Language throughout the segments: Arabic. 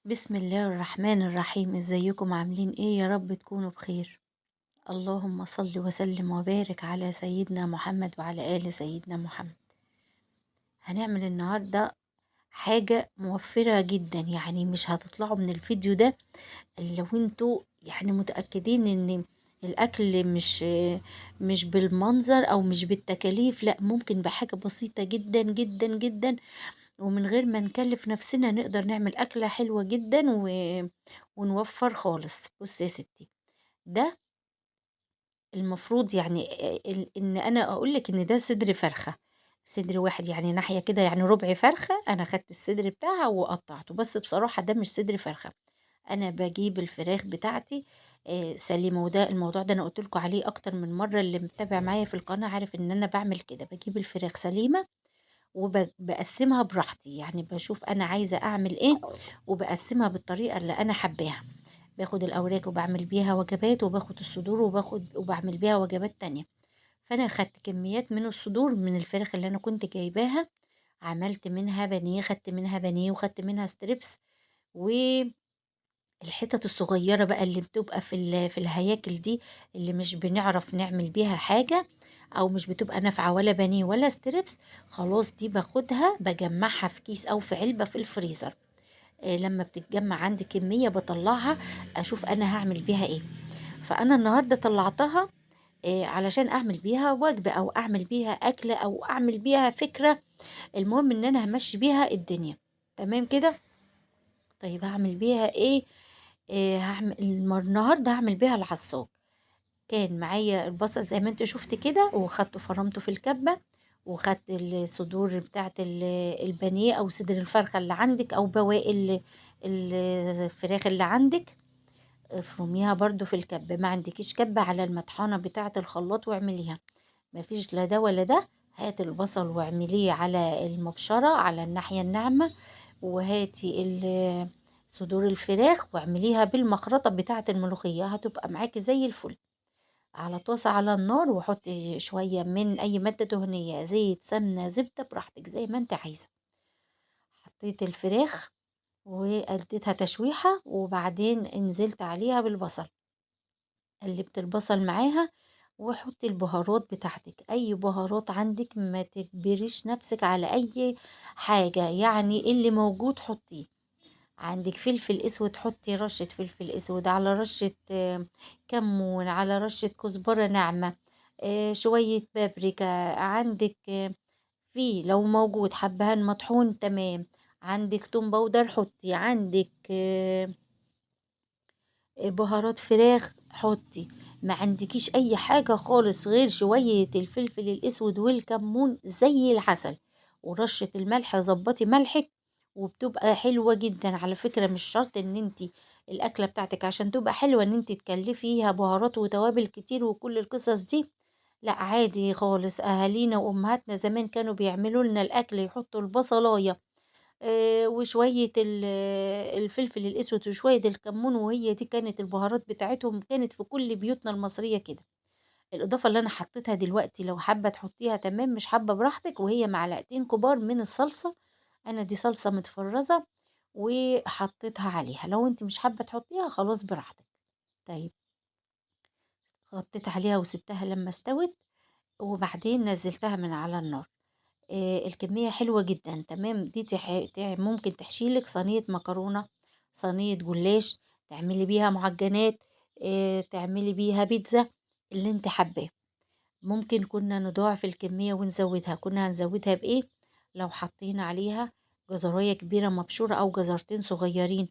بسم الله الرحمن الرحيم. ازيكم عاملين ايه؟ يا رب تكونوا بخير. اللهم صل وسلم وبارك على سيدنا محمد وعلى آل سيدنا محمد. هنعمل النهاردة حاجة موفرة جدا، يعني مش هتطلعوا من الفيديو ده إلا لو انتوا يعني متأكدين ان الأكل مش بالمنظر أو مش بالتكاليف، لا ممكن بحاجة بسيطة جدا جدا جدا، ومن غير ما نكلف نفسنا نقدر نعمل أكلة حلوة جدا ونوفر خالص. بص يا ستي، ده المفروض يعني ان انا اقول لك ان ده صدر فرخة، صدر واحد يعني ناحية كده، يعني ربع فرخة. انا خدت الصدر بتاعها وقطعته، بس بصراحة ده مش صدر فرخة. انا بجيب الفراخ بتاعتي سليمة، وده الموضوع ده انا قلت لكم عليه اكتر من مرة. اللي متابع معايا في القناة عارف ان انا بعمل كده، بجيب الفراخ سليمة وبقسمها براحتي، يعني بشوف انا عايزة اعمل ايه وبقسمها بالطريقة اللي انا حباها. باخد الاوراق وبعمل بيها وجبات، وباخد الصدور وبعمل بيها وجبات تانية. فانا خدت كميات من الصدور من الفراخ اللي انا كنت جايباها، عملت منها بانيه، خدت منها بانيه وخدت منها ستريبس. والحتت الصغيرة بقى اللي بتبقى في الهياكل دي، اللي مش بنعرف نعمل بيها حاجة او مش بتبقى نافعة ولا بانيه ولا ستريبس، خلاص دي باخدها بجمعها في كيس او في علبة في الفريزر. لما بتتجمع عندي كمية بطلعها اشوف انا هعمل بيها ايه. فانا النهاردة طلعتها علشان اعمل بيها وجبة او اعمل بيها اكلة او اعمل بيها فكرة. المهم ان انا همشي بيها الدنيا. تمام كده. طيب هعمل بيها ايه؟ النهاردة هعمل بيها العصاج. كان معايا البصل زي ما انت شفت كده، وخدته فرمته في الكبة، وخدت الصدور بتاعت البانيه او صدر الفرخة اللي عندك او بواقي الفراخ اللي عندك. افرميها برضو في الكبة. ما عندكيش كبة، على المطحنة بتاعت الخلاط واعمليها. ما فيش لا ده ولا ده، هات البصل واعمليه على المبشرة على الناحية الناعمة، وهاتي صدور الفراخ واعمليها بالمخرطة بتاعت الملوخية، هتبقى معاكي زي الفل. على طاسة على النار، وحطي شوية من أي مادة دهنية، زيت، سمنة، زبدة، براحتك زي ما انت عايزة. حطيت الفراخ واديتها تشويحة، وبعدين نزلت عليها بالبصل، قلبت البصل معاها. وحطي البهارات بتاعتك، اي بهارات عندك، ما تجبريش نفسك على اي حاجة، يعني اللي موجود حطيه. عندك فلفل اسود، حطي رشة فلفل اسود على رشة كمون، على رشة كزبرة ناعمة، شوية بابريكا. عندك في لو موجود حبهان مطحون تمام. عندك توم باودر حطي، عندك بهارات فراخ حطي. ما عندكيش اي حاجة خالص غير شوية الفلفل الاسود والكمون زي العسل، ورشة الملح، ظبطي ملحك وبتبقى حلوة جدا. على فكرة مش شرط ان انتي الاكلة بتاعتك عشان تبقى حلوة ان انتي تكلفيها بهارات وتوابل كتير وكل القصص دي. لا عادي خالص، اهالينا وامهاتنا زمان كانوا بيعملوا لنا الاكل، يحطوا البصلاية وشوية الفلفل الأسود وشوية الكمون، وهي دي كانت البهارات بتاعتهم، كانت في كل بيوتنا المصرية كده. الإضافة اللي أنا حطيتها دلوقتي لو حابة تحطيها تمام، مش حابة براحتك، وهي معلقتين كبار من الصلصة. أنا دي صلصة متفرزة وحطيتها عليها، لو انت مش حابة تحطيها خلاص براحتك. طيب غطيت عليها وسبتها لما استوت، وبعدين نزلتها من على النار. الكمية حلوة جدا تمام. دي ممكن تحشيلك صينية مكرونة، صينية جلاش، تعملي بيها معجنات، تعملي بيها بيتزا، اللي انت حباه. ممكن كنا نضاعف الكمية ونزودها. كنا هنزودها بإيه؟ لو حطينا عليها جزراية كبيرة مبشورة أو جزرتين صغيرين،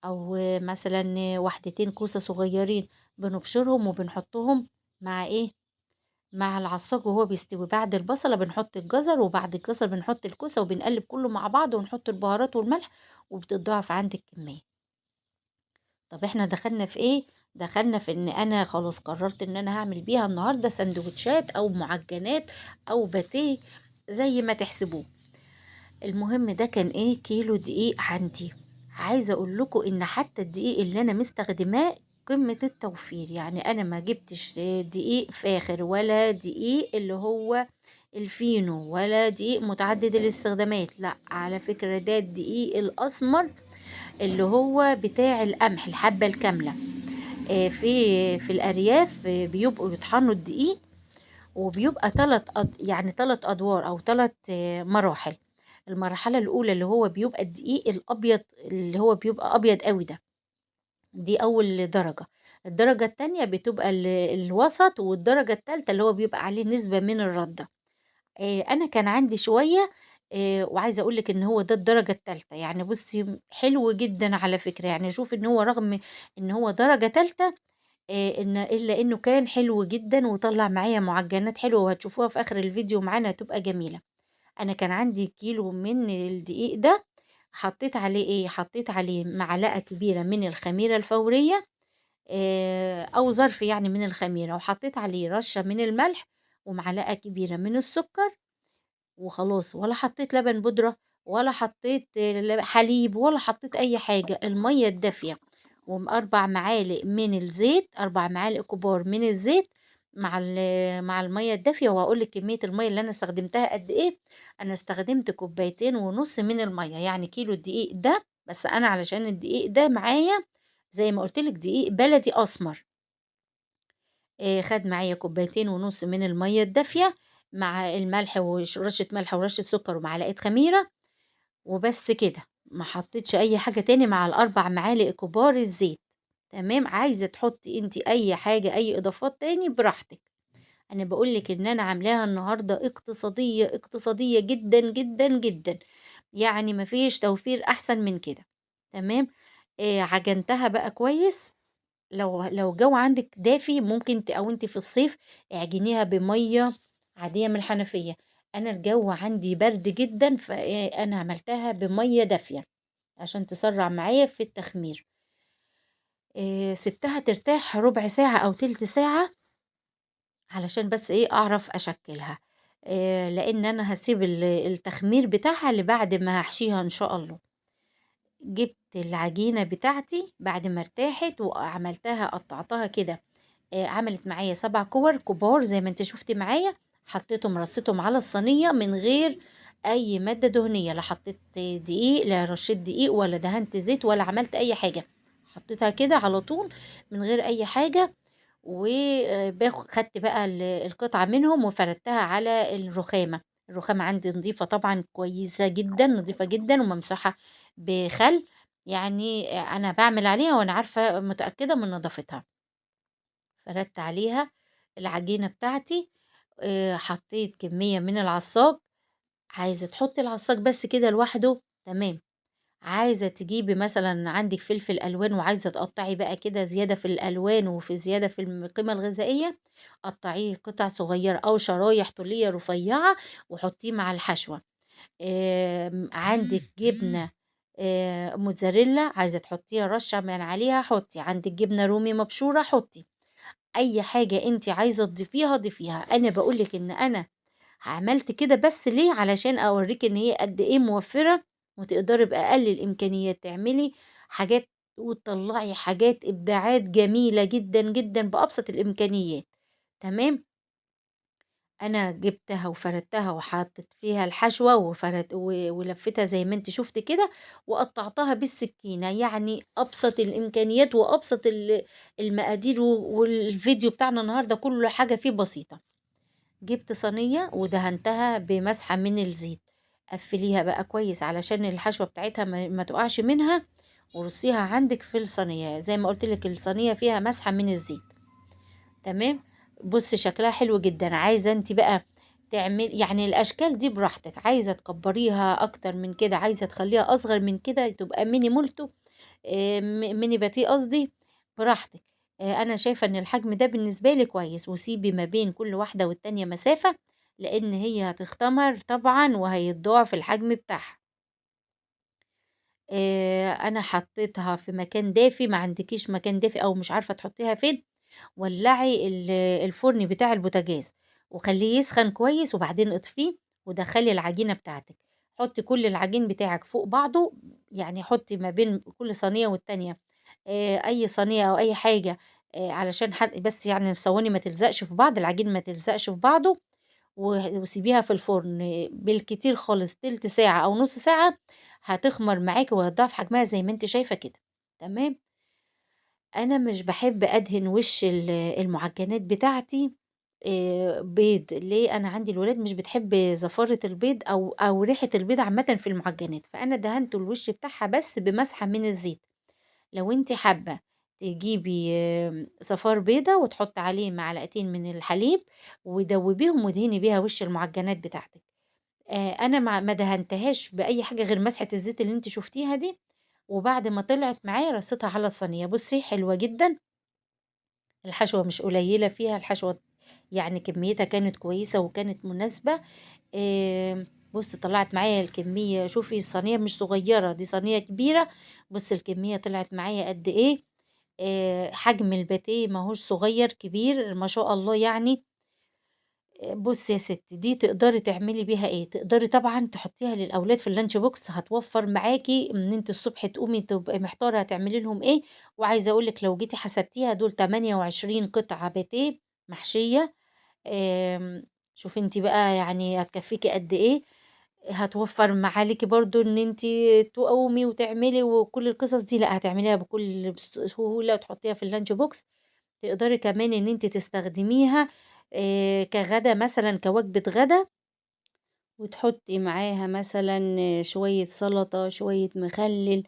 أو مثلا وحدتين كوسة صغيرين، بنبشرهم وبنحطهم مع إيه؟ مع العصاج وهو بيستوي. بعد البصلة بنحط الجزر، وبعد الجزر بنحط الكوسة، وبنقلب كله مع بعض، ونحط البهارات والملح، وبتتضاعف عندك الكمية. طب احنا دخلنا في ايه؟ دخلنا في ان انا خلاص قررت ان انا هعمل بيها النهاردة سندوتشات او معجنات او باتيه، زي ما تحسبوه. المهم ده كان ايه؟ كيلو دقيق عندي. عايزه اقول لكم ان حتى الدقيق اللي انا مستخدماه قمه التوفير، يعني انا ما جبتش دقيق فاخر، ولا دقيق اللي هو الفينو، ولا دقيق متعدد الاستخدامات. لا على فكره ده الدقيق الاسمر اللي هو بتاع القمح، الحبة الكاملة. في الأرياف بيبقوا يطحنوا الدقيق، وبيبقى يعني 3 أدوار أو 3 مراحل. المرحلة الأولى اللي هو بيبقى الدقيق الأبيض، اللي هو بيبقى أبيض أوي ده، دي أول درجة. الدرجة التانية بتبقى الوسط، والدرجة التالتة اللي هو بيبقى عليه نسبة من الردة. أنا كان عندي شوية، وعايزة أقول لِك إن هو ده الدرجة التالتة، يعني بُصّي حلو جدًا على فكرة، يعني شوفي إن هو رغم إن هو درجة تالتة، إلا إنه كان حلو جدًا وطلّع معايا معجنات حلوة، وهتشوفوها في آخر الفيديو معانا هتبقى جميلة. أنا كان عندي كيلو من الدقيق ده، حطيت عليه إيه، حطيت عليه معلقة كبيرة من الخميرة الفورية، أو ظرف يعني من الخميرة، وحطيت عليه رشة من الملح، ومعلقة كبيرة من السكر، وخلاص. ولا حطيت لبن بودرة، ولا حطيت حليب، ولا حطيت أي حاجة. المَيّة الدافية 4 معالق من الزيت، 4 معالق كبار من الزيت مع المَيّة الدافية. وهاقول لِك كمية المَيّة اللي أنا استخدمتها قد إيه. أنا استخدمت كوبايتين ونُص من المَيّة، يعني كيلو الدقيق ده، بس أنا علشان الدقيق ده معايا زي ما قُلت لِك دقيق بلدي أسمر، خَد معايا كوبايتين ونُص من المَيّة الدافية، مع الملح رشة ملح ورشة سكر ومعلقة خميرة، وبس كده. ما حطيتش أي حاجة تاني مع ال4 معالق كبار الزيت. تمام، عايزة تحطي أنتِ أي حاجة، أي إضافات تاني براحتك. أنا باقول لِك إن أنا عاملاها النهارده اقتصادية، اقتصادية جدًا، جدًا، جدًا، يعني ما فيش توفير أحسن من كده. تمام، عجنتها بقى كويس. لو الجو عندِك دافي ممكن أو أنتِ في الصيف اعجنيها بمَيّة عادية من الحنفية. أنا الجو عندي برد جدًا، أنا عملتها بمَيّة دافية عشان تسرّع معايا في التخمير. سِبتها ترتاح ربع ساعة أو تِلت ساعة، علشان بس إيه، أعرف أشكِّلها. لإن أنا هاسيب التخمير بتاعها لبعد ما هاحشيها إن شاء الله. جِبت العجينة بتاعتي بعد ما ارتاحت وعملتها، قطّعتها كده، عملت معايا 7 كِوَر كبار زي ما أنتِ شُفتِ معايا. حطيتهم رصيتهم على الصينية من غير أي مادة دهنية، لا حطيت دقيق، لا رشيت دقيق، ولا دهنت زيت، ولا عملت أي حاجة. حطيتها كده على طول من غير أي حاجة. خدت بقى القطعة منهم وفردتها على الرخامة. الرخامة عندي نضيفة طبعًا، كويسة جدًا، نضيفة جدًا وممسوحة بخَل، يعني أنا باعمل عليها وأنا عارفة متأكدة من نضافتها. فردت عليها العجينة بتاعتي، حطيت كمية من العصاج. عايزة تحطي العصاج بس كده لوحده، تمام. عايزة تجيبي مثلًا عندِك فلفل ألوان وعايزة تقطّعي بقى كده زيادة في الألوان وفي زيادة في القيمة الغذائية، قطّعيه قطع صغيّرة أو شرايح طولية رفيّعة وحطّيه مع الحشوة. عندِك جبنة موتزاريلا عايزة تحطّيها رشّة من عليها حطّي، عندِك جبنة رومي مبشورة حطّي. أي حاجة أنتِ عايزة تضيفيها ضيفيها. أنا باقول لِك إن أنا عملت كده بس ليه، علشان أورّيكِ إن هي قد إيه موفّرة، وتقدري بأقل الإمكانيات تعملي حاجات وتطلّعي حاجات إبداعات جميلة جدًا، جدًا بأبسط الإمكانيات. تمام، أنا جبتها وفردتها وحطيت فيها الحشوة ولفّيتها زي ما أنتِ شُفتِ كده، وقطّعتها بالسكينة، يعني أبسط الإمكانيات وأبسط المقادير، والفيديو بتاعنا النهارده كل حاجة فيه بسيطة. جبت صينية ودهنتها بمسحة من الزيت، قفّليها بقى كويس علشان الحشوة بتاعتها ما تُقعش منها، ورصيها عندِك في الصينية، زي ما قُلت لِك الصينية فيها مسحة من الزيت. تمام، بُصّي شكلها حلو جدًا. عايزة أنتِ بقى يعني الأشكال دي براحتك، عايزة تكبّريها أكتر من كده، عايزة تخلّيها أصغر من كده تبقى mini molto، mini باتيه قصدي، براحتك. أنا شايفة إن الحجم ده بالنسبة لي كويس، وسيبي ما بين كل واحدة والتانية مسافة، لإن هي هتختمر طبعًا وهيتضاعف الحجم بتاعها. أنا حطيتها في مكان دافي، ما عندكيش مكان دافي أو مش عارفة تحطيها فين، ولّعي الفرن بتاع البوتاجاز وخلّيه يسخن كويس، وبعدين اطفيه ودخّلي العجينة بتاعتِك. حُطّي كل العجين بتاعِك فوق بعضه، يعني حُطّي ما بين كل صينية والتانية أي صينية أو أي حاجة، علشان بس يعني الصواني ما تلزقش في بعض، العجين ما تلزقش في بعضه، وسيبيها في الفرن بالكتير خالص تِلت ساعة أو نُص ساعة، هتخمر معاكِ وهتضاعف حجمها زي ما أنتِ شايفة كده، تمام. أنا مش باحب أدهن وش المعجنات بتاعتي بيض، ليه؟ أنا عندي الولاد مش بتحب زفارة البيض أو ريحة البيض عامةً في المعجنات، فأنا دهنت الوش بتاعها بس بمسحة من الزيت. لو أنتِ حابة تجيبي صفار بيضة وتحطّي عليه معلقتين من الحليب ودوّبيهم وادهني بيها وش المعجنات بتاعتِك. أنا ما دهنتهاش بأي حاجة غير مسحة الزيت اللي أنتِ شُفتيها دي، وبعد ما طلعت معايا رصيتها على الصينية. بُصّي حلوة جدًا، الحشوة مش قليلة فيها، الحشوة يعني كميتها كانت كويسة وكانت مناسبة. بُصّي طلعت معايا الكمية، شوفي الصينية مش صغيرة، دي صينية كبيرة، بُصّي الكمية طلعت معايا قد إيه. حجم الباتيه ماهوش صغير، كبير ما شاء الله يعني. بُصّي يا ستّي، دي تقدري تعملي بيها إيه، تقدري طبعًا تحطّيها للأولاد في الlunch box، هتوفّر معاكِ إن أنتِ الصبح تقومي تبقي محتارة هتعملي لهم إيه. وعايزة أقول لِك لو جيتِ حسبتيها دول 28 قطعة باتيه محشية. آمم، شوفي أنتِ بقى يعني هتكفّيكِ قد إيه. هتوفّر عليكِ برضه إن أنتِ تقومي وتعملي وكل القصص دي، لأ هتعمليها بكل سهولة وتحطّيها في الlunch box. تقدري كمان إن أنتِ تستخدميها كغدا مثلًا، كوجبة غدا، وتحطّي معاها مثلًا شوية سلطة، شوية مخلِّل.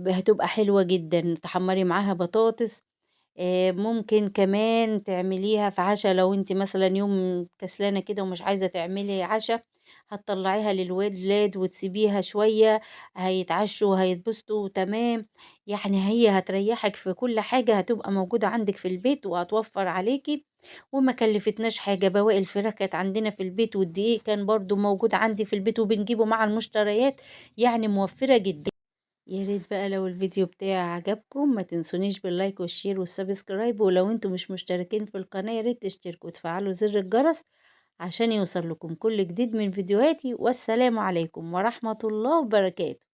هتبقى حلوة جدًا، تحمّري معاها بطاطس. ممكن كمان تعمليها في عشا لو أنتِ مثلًا يوم كسلانة كده ومش عايزة تعملي عشا، هتطلّعيها للولاد وتسيبيها شوية، هيتعشوا وهيتبسطوا وتمام. يعني هي هتريّحِك في كل حاجة، هتبقى موجودة عندِك في البيت وهتوفّر عليكِ، وما كلّفتناش حاجة. بواقي الفراخ كانت عندنا في البيت والدقيق كان برضه موجود عندي في البيت وبنجيبه مع المشتريات، يعني موفّرة جدًا. يا ريت بقى لو الفيديو بتاعي عجبكم ما تنسونيش باللايك والشير والسبسكرايب، ولو انتم مش مشتركين في القناة يا ريت تشتركوا وتفعلوا زر الجرس عشان يوصل لكم كل جديد من فيديوهاتي. والسلام عليكم ورحمة الله وبركاته.